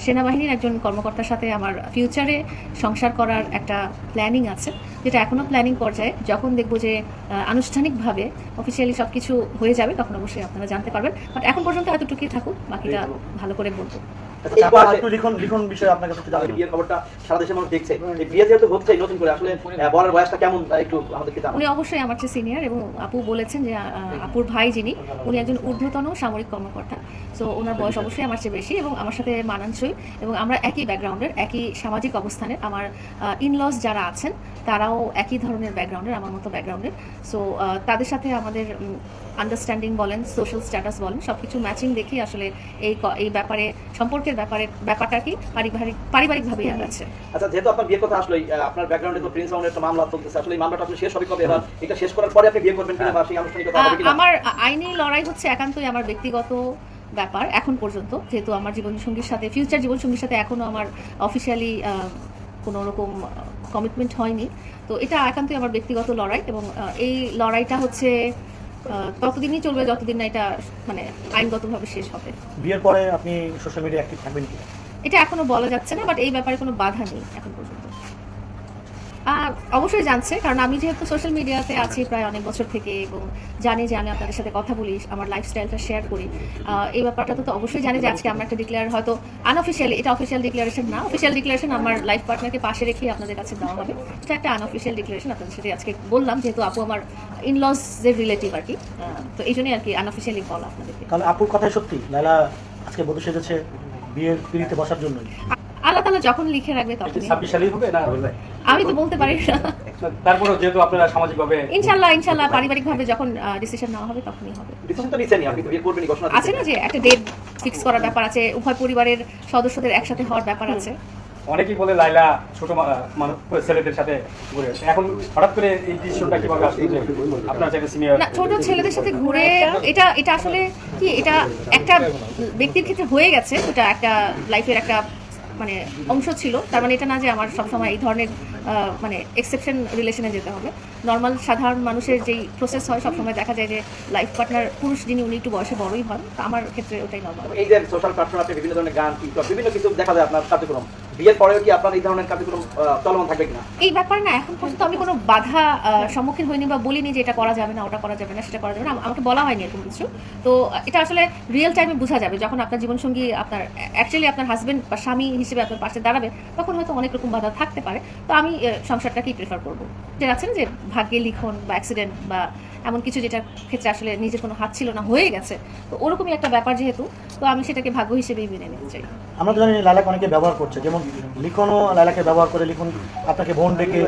সেনাবাহিনীর একজন কর্মকর্তার সাথে আমার ফিউচারে সংসার করার একটা প্ল্যানিং আছে, যেটা এখনও প্ল্যানিং পর্যায়ে। যখন দেখব যে আনুষ্ঠানিকভাবে অফিসিয়ালি সব কিছু হয়ে যাবে তখন অবশ্যই আপনারা জানতে পারবেন। বাট এখন পর্যন্ত এতটুকুই থাকুক, বাকিটা ভালো করে বলবো। লিখন বিষয়ে আপনার কাছে জানাবেন, বিয়ের খবরটা সারা দেশের মানুষ দেখছে, এই বিয়ে যেহেতু হচ্ছে নতুন করে, আসলে বরের বয়সটা কেমন একটু আমাদেরকে জানাবেন। উনি অবশ্যই আমার চেয়ে সিনিয়র, এবং আপু বলেছেন যে আপুর ভাই যিনি, উনি একজন ঊর্ধ্বতন সামরিক কর্মকর্তা। সো ওনার বয়স অবশ্যই আমার চেয়ে বেশি এবং আমার সাথে মানানসই, এবং আমরা একই ব্যাকগ্রাউন্ডের, একই সামাজিক অবস্থানের। আমার ইনলস যারা আছেন তারাও একই ধরনের ব্যাকগ্রাউন্ডের, আমার মতো ব্যাকগ্রাউন্ডের। সো তাদের সাথে আমাদের আন্ডারস্ট্যান্ডিং বলেন, সোশ্যাল স্ট্যাটাস বলেন, সব কিছু ম্যাচিং দেখি আসলে এই ব্যাপারে, সম্পর্কের ব্যাপারটা কি পারিবারিকভাবেই আছে। আচ্ছা, যেহেতু আপনার বিয়ের কথা আসলে আপনার ব্যাকগ্রাউন্ডে তো প্রিন্স মামুনের একটা মামলা চলতেছে, আসলে এই মামলাটা আসলে শেষ হবে কবে, এবার এটা শেষ করার পরে আপনি বিয়ে করবেন কিনা বা সেই আনুষ্ঠানিকতা হবে কিনা? আমার আইনি লড়াই হচ্ছে একান্তই আমার ব্যক্তিগত ব্যাপার এখন পর্যন্ত, যেহেতু আমার জীবনসঙ্গীর সাথে, ফিউচার জীবনসঙ্গীর সাথে এখনও আমার অফিসিয়ালি কোনো রকম কমিটমেন্ট হয়নি। তো এটা একান্তই আমার ব্যক্তিগত লড়াই, এবং এই লড়াইটা হচ্ছে ততদিনই চলবে যতদিন না এটা মানে আইনগতভাবে শেষ হবে। বিয়ের পরে আপনি সোশ্যাল মিডিয়ায় অ্যাক্টিভ থাকবেন কিনা? এটা এখনো বলা যাচ্ছে না, বাট এই ব্যাপারে কোনো বাধা নেই এখন পর্যন্ত। অবশ্যই জানছে, কারণ আমি যেহেতু সোশ্যাল মিডিয়াতে আছি প্রায় অনেক বছর থেকে, এবং জানি যে আমি আপনাদের সাথে কথা বলি, আমার লাইফস্টাইলটা শেয়ার করি, এই ব্যাপারটা তো অবশ্যই জানি যে আজকে আমরা একটা ডিক্লেয়ার, হয়তো আনঅফিসিয়ালি, এটা অফিসিয়াল ডিক্লারেশন না, অফিসিয়াল ডিক্লারেশন আমার লাইফ পার্টনারকে পাশে রেখে আপনাদের কাছে দেওয়া হবে। এটা একটা আনঅফিসিয়াল ডিক্লারেশন আপনাদের সাথে আজকে বললাম, যেহেতু আপু আমার ইনলসের রিলেটিভ আর কি, তো এই জন্যই আর কি আনঅফিসিয়ালি বলা আপনাদেরকে। তাহলে আপুর কথাই সত্যি, লায়লা আজকে বধূ সেজেছে বিয়ের পিড়িতে বসার জন্যই? আল্লাহ তাআলা যখন লিখে রাখবে তখনই। 26 সালেই হবে না? আমি তো বলতে পারি না। তারপরেও যেহেতু আপনারা সামাজিকভাবে ইনশাআল্লাহ পারিবারিকভাবে যখন ডিসিশন নেওয়া হবে তখনই হবে। ডিসিশন তো নিছেনই, আপনি বিয়ে করবেনই ঘোষণা আছে না যে একটা ডেট ফিক্স করার ব্যাপার আছে, উভয় পরিবারের সদস্যদের একসাথে হওয়ার ব্যাপার আছে। অনেকেই বলে লাইলা ছোট মানুষ ছেলেদের সাথে ঘুরে, এখন হঠাৎ করে এই ডিসিশনটা কিভাবে আসছে যে আপনার চাইতে সিনিয়র? না, ছোট ছেলেদের সাথে ঘুরে এটা আসলে কি, এটা একটা ব্যক্তির ক্ষেত্রে হয়ে গেছে, এটা একটা লাইফের একটা মানে অংশ ছিল। তার মানে এটা না যে আমার সবসময় এই ধরনের মানে এক্সেপশন রিলেশনে যেতে হবে। নর্মাল সাধারণ মানুষের যেই প্রসেস হয়, সবসময় দেখা যায় যে লাইফ পার্টনার পুরুষ যিনি, উনি একটু বয়সে বড়ই হন। তো আমার ক্ষেত্রে ওটাই নর্মাল। এই যে সোশ্যাল প্ল্যাটফর্মে আপনি বিভিন্ন ধরনের গান, টিকটক, বিভিন্ন কিছু দেখা যায় আপনার কার্যক্রম, বিয়ের পরেও কি আপনার এই ধরনের কার্যক্রম চলমান থাকবে কিনা? এই ব্যাপারে না এখন পর্যন্ত আমি কোনো বাধা সম্মুখীন হইনি বা বলিনি যে এটা করা যাবে না, ওটা করা যাবে না, সেটা করা যাবে না, আমাকে বলা হয়নি এরকম কিছু। তো এটা আসলে রিয়েল টাইমে বোঝা যাবে যখন আপনার জীবনসঙ্গী, আপনার অ্যাকচুয়ালি আপনার হাজবেন্ড বা স্বামী হিসেবে আপনার পাশে দাঁড়াবে, তখন হয়তো অনেক রকম বাধা থাকতে পারে। তো আমি সংসারটাকেই প্রেফার করবো। যেটা আছেন যে ভাগ্যে লিখন বা অ্যাক্সিডেন্ট বা এমন কিছু যেটার ক্ষেত্রে আসলে নিজের কোনো হাত ছিল না, হয়ে গেছে, তো ওরকমই একটা ব্যাপার যেহেতু, তো আমি সেটাকে ভাগ্য হিসেবেই মেনে নিতে চাই। আমরা তো জানি লায়লাকে অনেকে ব্যবহার করছে, যেমন লিখনও লায়লাকে ব্যবহার করে, লিখন আপনাকে বোন ডেকে